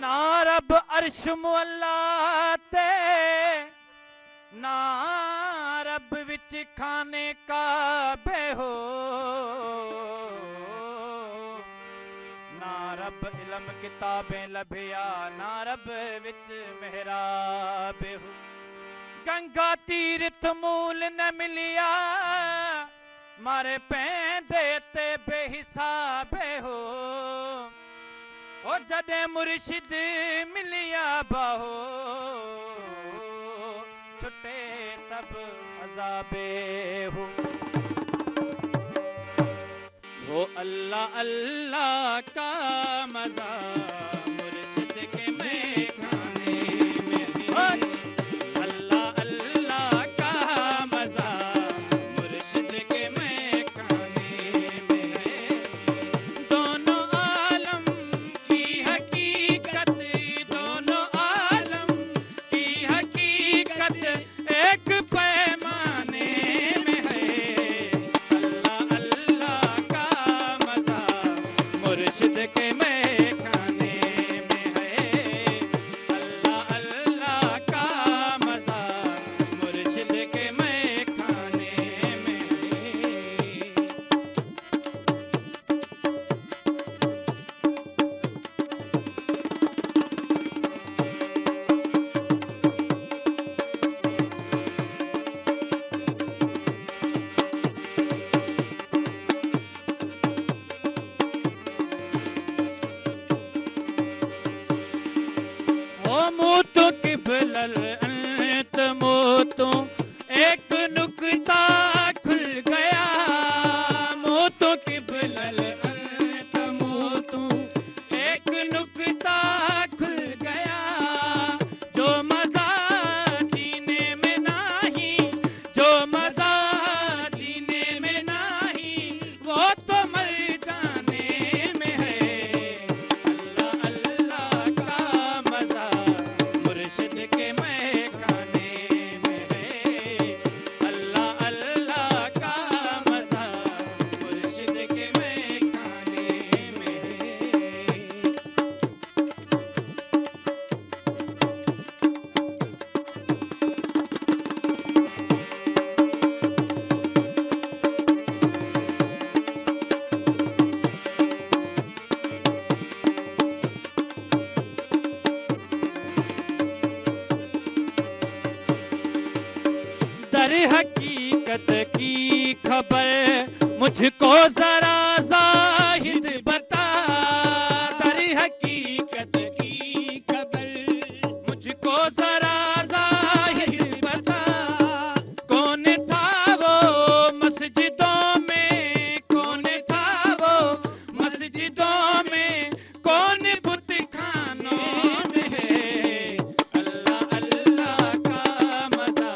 ना रब अर्श मुअल्ला ते ना रब विच खाने काबे हो, ना रब इलम किताबें लभिया ना रब विच मेहराबे हो। गंगा तीर्थ मूल न मिलिया मारे पैंदे ते बेहिसाबे हो, ओ जदे मुर्शिद मिलिया बाहो छुटे सब अजाबे हो। वो अल्लाह अल्लाह का मजा मुर्शिद के मैं खाने में है, अल्लाह अल्लाह का मजा मुर्शिद के मैं खाने में है। दोनों आलम की हकीकत, दोनों आलम की हकीकत एक पैमाने में है, अल्लाह अल्लाह का मजा मुर्शिद के मैं खाने में है, अल्लाह अल्लाह का मजा मुर्शिद के मैं खाने में है। ओ मूतु किबलल अंत मूतु एक नुक्ता खुल गया, मूतु किबलल अंत मूतु एक नुक्ता खुल गया। जो मजा जीने में नाही, जो मजा जीने में नाही वो तो मर जाने में है, अल्लाह अल्लाह का मजा मुर्शिद के मैं खाने में है, अल्लाह अल्लाह का मजा मुर्शिद के मैं खाने में है। दर हकीकत की खबर मुझको जरा जाहिद बता, दर हकीकत की खबर मुझको जरा जाहिद बता। कौन था वो मस्जिदों में, कौन था वो मस्जिदों में, कौन बुत खानों में है, अल्लाह अल्लाह का मजा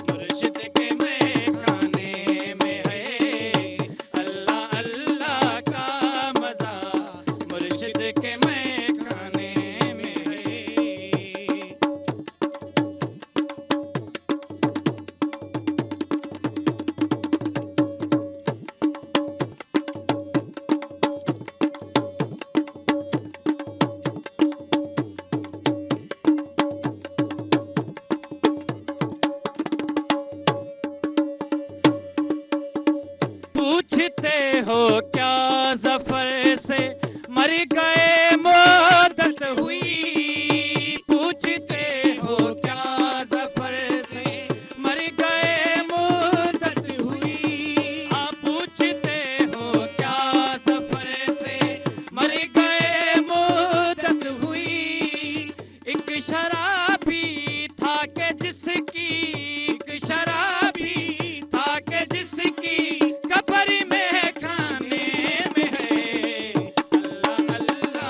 मुर्शिद के मैं खाने में है, अल्लाह अल्लाह का मजा मुर्शिद के मैं खाने में है। पूछते हो क्या जफर से मर गए मोदत हुई, पूछते हो क्या जफर से मर गए मोदत हुई। आप पूछते हो क्या जफर से मर गए मोदत हुई। एक शराबी था के जिसकी, एक शराबी था के जिसकी कब्र में खाने में है, अल्लाह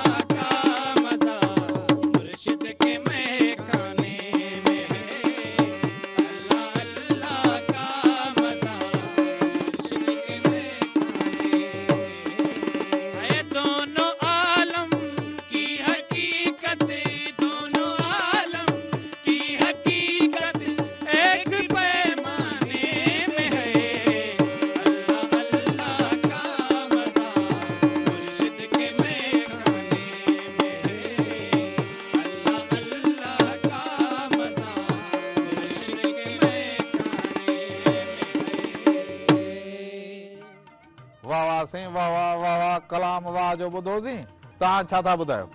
वाह वाह वाह कलाम वाह जो ॿुधोसीं। तव्हां छा था ॿुधायो?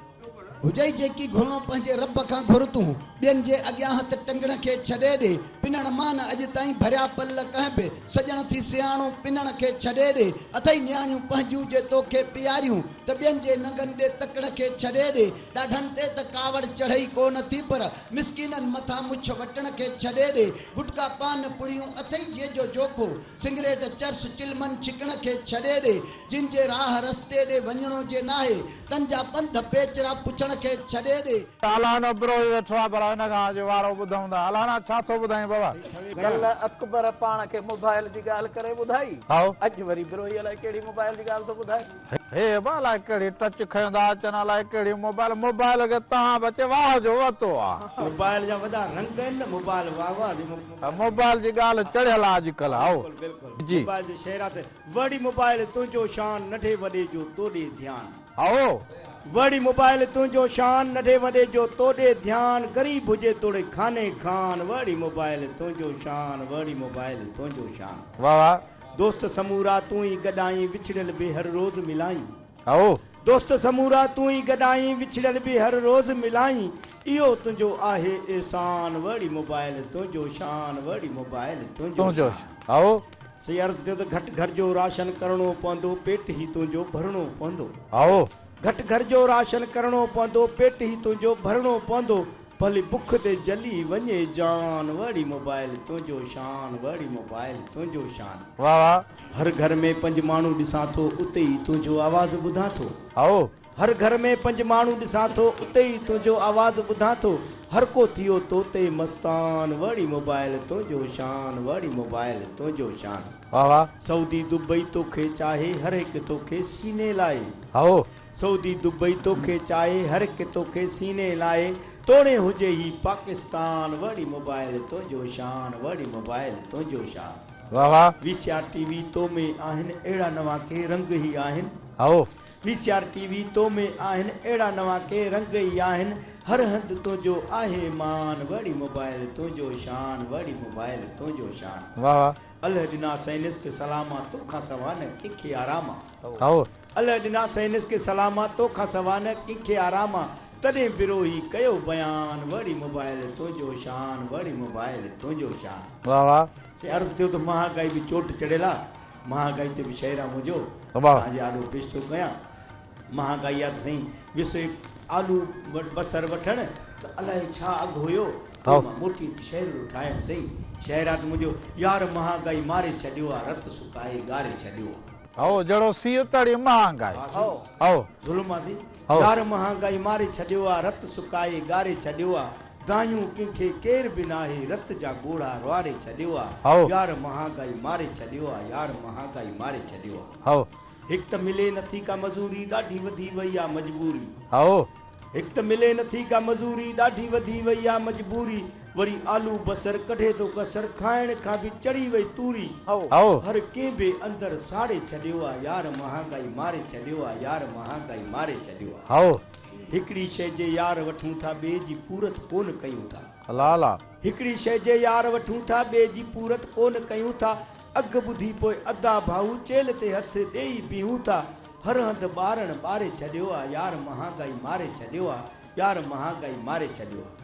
हुजई जेकी घुरणो पंहिंजे रब खां घुर तूं, ॿियनि जे अॻियां हथ टंगण खे छॾे ॾे। पिनण मान अॼु ताईं भरिया पल कंहिं बि सजण थी सियाणो पिनण खे छॾे ॾे। अथई नियाणियूं पंहिंजूं जे तोखे पियारियूं, त ॿियनि जे नगनि ॾे तकड़ खे छॾे ॾे। ॾाढनि ते त कावड़ चढ़ई कोन थी, पर मिसकिननि मथां मुछ वटण खे छॾे ॾे। गुटका पान पुड़ियूं अथई जे जो जोखो, सिगरेट चर्स चिलमन छिकण खे छॾे ॾे। जिन जे राह रस्ते ॾे वञणो जे नाहे, तन जा पंध पेचरा पुछण खे छॾे ॾे। अलानो बिरो वेठो आहे पर हिन खां अॼु वारो ॿुधूं था। अलाना छा थो ॿुधाई बाबा? कल अकबर पाण खे मोबाइल जी ॻाल्हि करे ॿुधाई, हाओ अॼु वरी बिरोही अलाए कहिड़ी मोबाइल जी ॻाल्हि थो ॿुधाए। हे बा अलाए कहिड़ी टच खयूं था अचनि, अलाए कहिड़ी मोबाइल। मोबाइल खे तव्हां बचे वाह जो वरितो आहे। मोबाइल जा वॾा रंग आहिनि न, मोबाइल वाह वाह जी मोबाइल जी ॻाल्हि चढ़ियल आहे अॼुकल्ह। आओ बिल्कुलु जी मोबाइल जे शहरात वड़ी मोबाइल तुंहिंजो शान नंढे वॾे जो तोॾे ध्यान। आओ वड़ी मोबाइल तुंहिंजो शान नंढे वॾे जो तोॾे ध्यान। गरीब हुजे तोड़े खाने खान, वड़ी मोबाइल तुंहिंजो शान, वड़ी मोबाइल तुंहिंजो शान। वाह वाह दोस्त समूरा तूं ई गॾाई, विछड़ियल बि हर रोज़ मिलाई। आओ दोस्त समूरा तूं ई गॾाई, विछड़ियल बि हर रोज़ मिलाई। इहो तुंहिंजो आहे एहसान, वड़ी मोबाइल तुंहिंजो शान, वड़ी मोबाइल तुंहिंजो शान। आओ सही अर्ज़ थियो त घटि घर जो राशन करणो पवंदो, पेट ई तुंहिंजो भरणो पवंदो। आओ घटि घर जो राशन करणो पवंदो, पेट ई तुंहिंजो भरणो पवंदो। भली बुख ते जली वञे जान, वड़ी मोबाइल तुंहिंजो शान, वड़ी मोबाइल तुंहिंजो शान। वाह वाह हर घर में 5 माण्हू ॾिसां थो, उते ई तुंहिंजो आवाज़ ॿुधां थो। आओ हर घर में 5 माण्हू ॾिसां थो, उते ई तुंहिंजो आवाज़ ॿुधां थो। हर को थियो तो ते मस्तान, वड़ी मोबाइल तुंहिंजो शान, वड़ी मोबाइल तुंहिंजो शान। वाह वाह सऊदी दुबई तोखे चाहे, हर हिकु तोखे सीने लाए। आओ सऊदी दुबई तोखे चाहे, हर हिकु तोखे सीने लाए। तोड़े हुजे ही पाकिस्तान, वड़ी मोबाइल तुंहिंजो शान, वड़ी मोबाइल तुंहिंजो शान। वाह वाह वीसीआर टीवी तो में आहिनि अहिड़ा नवां के रंग ई आहिनि। आओ वीसीआर टीवी तो में आहिनि अहिड़ा नवां के रंग ई आहिनि। हर हंधि तुंहिंजो आहे मान, वड़ी मोबाइल तुंहिंजो शान, वड़ी मोबाइल तुंहिंजो शान। वाह वाह अल्लाह ॾिना सैनिस के सलामा, तोखां सवा न कंहिंखे आरामा। आओ अल्लाह ॾिना सैनिस के सलामा, तोखां सवा न कंहिंखे आरामा। तॾहिं बिरोही कयो बयान, वड़ी मोबाइल तुंहिंजो शान, वड़ी मोबाइल तुंहिंजो शान। वाह वाह से अर्ज़ थियो त महागाई बि चोट चढ़ियल आहे, महागाई ते बि शहरा मुंहिंजो वाह तव्हांजे आलू पेश थो कयां। महागाई आहे त साईं विसो आलू बसर वठण त अलाए छा अघु हुयो, मां मोटी शहर ठाहियुमि सही। शहरात मुंहिंजो यार महागाई मारे छॾियो आहे, रत सुकाए गारे छॾियो आहे। आओ जड़ो सीउ तड़ी महांगाई। आओ ज़ुल्म आहे यार महागाई मारे छॾियो आहे, रत सुकाए गारे छॾियो आहे। दायूं कंहिंखे केर बि नाहे, रत जा गोड़ा रवारे छॾियो आहे। यार महागाई मारे छॾियो आहे, यार महागाई मारे छॾियो आहे। आओ हिकु त मिले नथी का मज़ूरी, ॾाढी वधी वई आहे मजबूरी। आओ हिकु त मिले नथी का मज़ूरी, ॾाढी वधी वई आहे मजबूरी। वरी आलू बसर कढे थो कसर, खाइण खां बि चढ़ी वई तूरी। आओ हर कंहिं बि अंदरि साड़े छॾियो आहे, यार महागाई मारे छॾियो आहे, यार महागाई मारे छॾियो आहे। आओ हिकिड़ी शइ जे यार वठूं था, ॿिए जी पूरत कोन कयूं था। अला अला हिकिड़ी शइ जे यार वठूं था, ॿिए जी पूरत कोन कयूं था। अघु ॿुधी पोइ अदा भाऊ चेल ते हथ ॾेई बीहूं था। हर हंधि ॿारनि ॿारे छॾियो आहे, यार महागाई मारे छॾियो आहे, यार महागाई मारे छॾियो आहे।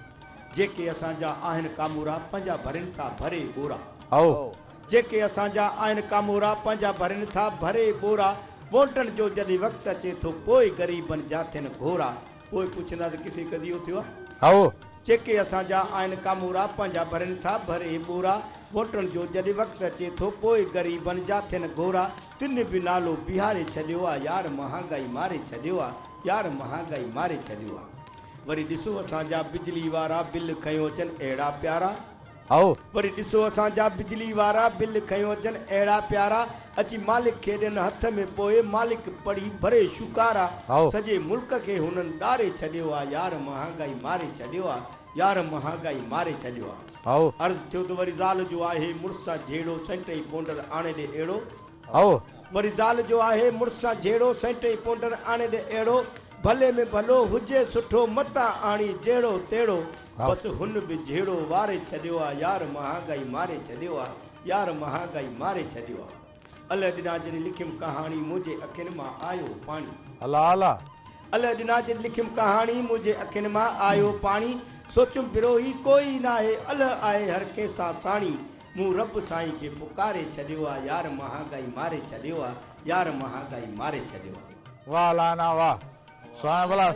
जेके असांजा आहिनि कामूरा, पंहिंजा भरनि था भरे बोरा। आओ जेके असांजा आहिनि कामूरा, पंहिंजा भरनि था भरे बोरा। वोटनि जो जॾहिं वक़्तु अचे थो, पोइ ग़रीबनि जा थियनि घोरा। पोइ पुछंदा त किथे कदियो थियो आहे। आओ जेके असांजा आहिनि कामूरा, पंहिंजा भरनि था भरे बोरा। वोटनि जो जॾहिं वक़्तु अचे थो, पोइ ग़रीबनि जा थियनि घोरा। तिन बि नालो बिहारे छॾियो आहे, यार महागाई मारे छॾियो आहे, यार महागाई मारे छॾियो आहे। वरी ॾिसो असांजा बिजली वारा बिल खयो अचनि अहिड़ा प्यारा। आओ वरी ॾिसो असांजा बिजली वारा बिल खयो अचनि अहिड़ा प्यारा। अची मालिक खे ॾियनि हथ में, पोइ मालिक पढ़ी भरे शुकारा। सॼे मुल्क खे हुननि ॾारे छॾियो आहे, यार महागाई मारे छॾियो आहे, यार महागाई मारे छॾियो आहे। अर्ज़ थियो त वरी ज़ाल जो आहे मुड़ुस जहिड़ो, सेंटई पोंडर आणे ॾे अहिड़ो। आओ वरी ज़ाल जो आहे मुड़ुस जहिड़ो, सेंटई पोंडर आणे ॾे अहिड़ो। भले में भलो हुजे सुठो, मता आणी जहिड़ो तेड़ो। बसि हुन बि जहिड़ो वारे छॾियो आहे, यार महागाई मारे छॾियो आहे, यार महागाई मारे छॾियो आहे। अल ॾिना जॾहिं लिखियमि कहाणी मुंहिंजे अखियुनि मां आयो पाणी अला अला अल ॾिना जॾहिं लिखियमि कहाणी मुंहिंजे अखियुनि मां आयो पाणी सोचुमि विरोही कोई न आहे अल आहे हर कंहिंसां साणी मूं रब साईं खे पुकारे छॾियो आहे यार महागाई मारे छॾियो आहे यार महागाई मारे छॾियो आहे। वाह लाना वाह स्वामी भला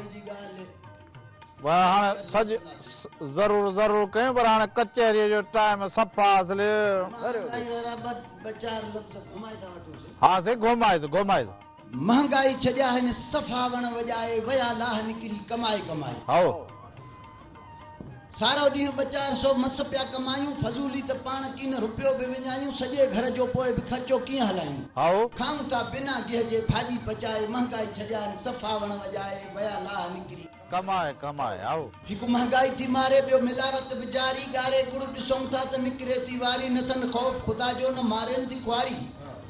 वाह हाणे सज ज़रूर ज़रूर कयूं पर हाणे कचहरीअ जो टाइम सफ़ा असले हाँ से घुमाए महंगाई छॾिया आहिनि सफ़ा वण वॼाए वया लाह निकिरी कमाए हाओ सारो ॾींहुं 2-400 मस पिया कमायूं फज़ूली त पाण कीन रुपयो बि विञायूं सॼे घर जो पोइ बि ख़र्चो कीअं हलायूं हाओ खाऊं था बिना गिह जे भाॼी पचाए महंगाई छॾिया आहिनि सफ़ा वण वॼाए वया लाह निकिरी कमाए हाओ हिकु महंगाई थी मारे ॿियो मिलावट बि जारी ॻाढ़े गुड़ ॾिसूं था त निकिरे थी वारी न अथनि ख़ौफ़ ख़ुदा जो न मारेनि थी खुआरी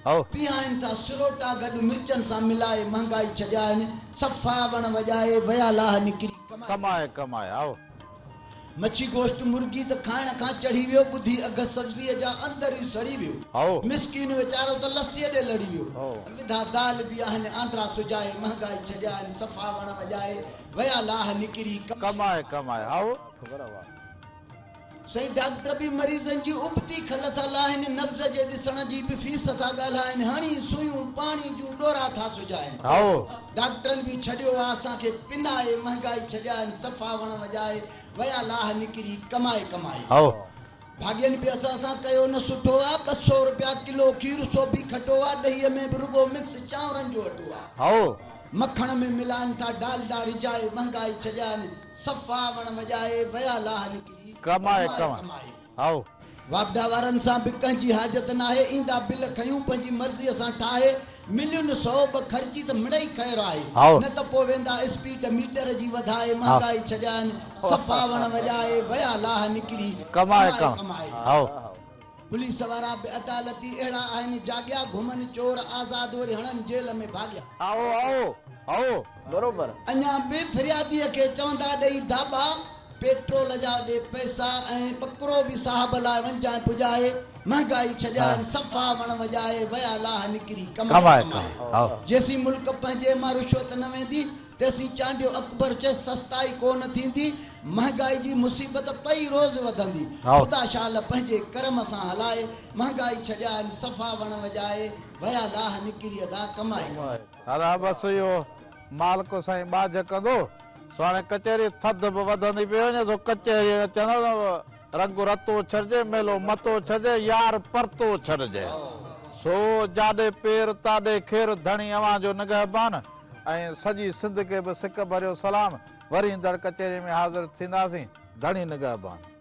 हाओ पीआइनि था सिरोटा गॾु मिर्चनि सां मिलाए महंगाई छॾिया आहिनि सफ़ा वण वॼाए वया लाह निकिरी कमाए हाओ मच्छी गोश्त मुर्गी त खाइण खां चढ़ी वियो ॿुधी अघ सब्ज़ीअ जा अंदर ई सड़ी वियो हाओ मिस्किन वीचारो त लस्सीअ ॾे लड़ी वियो विधा दाल बि आहिनि आंड्रा सुजाए महंगाई छॾिया आहिनि सफ़ा वण वॼाए वया लाह निकिरी कमाए हाओ सही डॉक्टर भी मरीजन जी उबती खल था लाहिनि नब्ज़ जे ॾिसण जी बि फीस था ॻाल्हाइनि हणी सुयूं पाणी जूं डोरा था सुजाइनि हाओ डॉक्टरनि बि छॾियो आहे असांखे पिनाए महंगाई छॾिया आहिनि सफ़ा वण वॼाए वया लाह निकिरी कमाए हाओ भाग्यनि बि असां सां कयो न सुठो आहे 200 रुपया किलो खीर सो बि खटो आहे ॾहीअ में बि रुगो मिक्स चांवरनि जो अटो आहे हाओ मखण में मिलाइनि था डालडा रिझाए महंगाई छॾिया आहिनि सफ़ा वण वॼाए वया लाह निकिरी कमाए हाओ वापडा वारनि सां बि कंहिंजी हाजत न आहे ईंदा बिल खयूं पंहिंजी मर्ज़ीअ सां ठाहे मिलियुनि 100 ख़र्ची त मिड़ई ख़ैर आहे न त पोइ वेंदा स्पीड मीटर जी वधाए महंगाई छॾिया आहिनि सफ़ा वण वॼाए वया लाह निकिरी कमाए हाओ पुलिस वारा बि अदालती अहिड़ा आहिनि जाॻिया घुमनि चोर आज़ाद वरी हणनि जेल में भाॻिया हाओ बरोबर अञा बि फिरियादीअ खे चवंदा ॾेई दाबा पेट्रोल जा ॾे पैसा ऐं बकरो बि साहब लाइ वंजाए पुॼाए महंगाई छॾिया आहिनि सफ़ा वण वॼाए वया लाह निकिरी कमाए जेसी मुल्क पंहिंजे मां रिश्वत न वेंदी तेसी चांडियो अकबर चए सस्ताई कोन थींदी महंगाई जी मुसीबत पई रोज़ वधंदी ख़ुदा शाल पंहिंजे करम सां हलाए महंगाई छॾिया आहिनि सफ़ा वण वॼाए वया लाह निकिरी अदा कमाए अला बस इहो मालिक साईं बाज कंदो हाणे कचहरी थधि बि वधंदी पई वञे सो कचहरी चवंदा रंग रतो छॾिजे मेलो मतो छॾिजे यार परतो छॾिजे सो जाॾे पेर ताॾे खेर धणी अवां जो निगहबान ऐं सॼी सिंध खे बि सिक भरियो सलाम वरी ईंदड़ कचहरी में हाज़िर थींदासीं धणी निगहबान।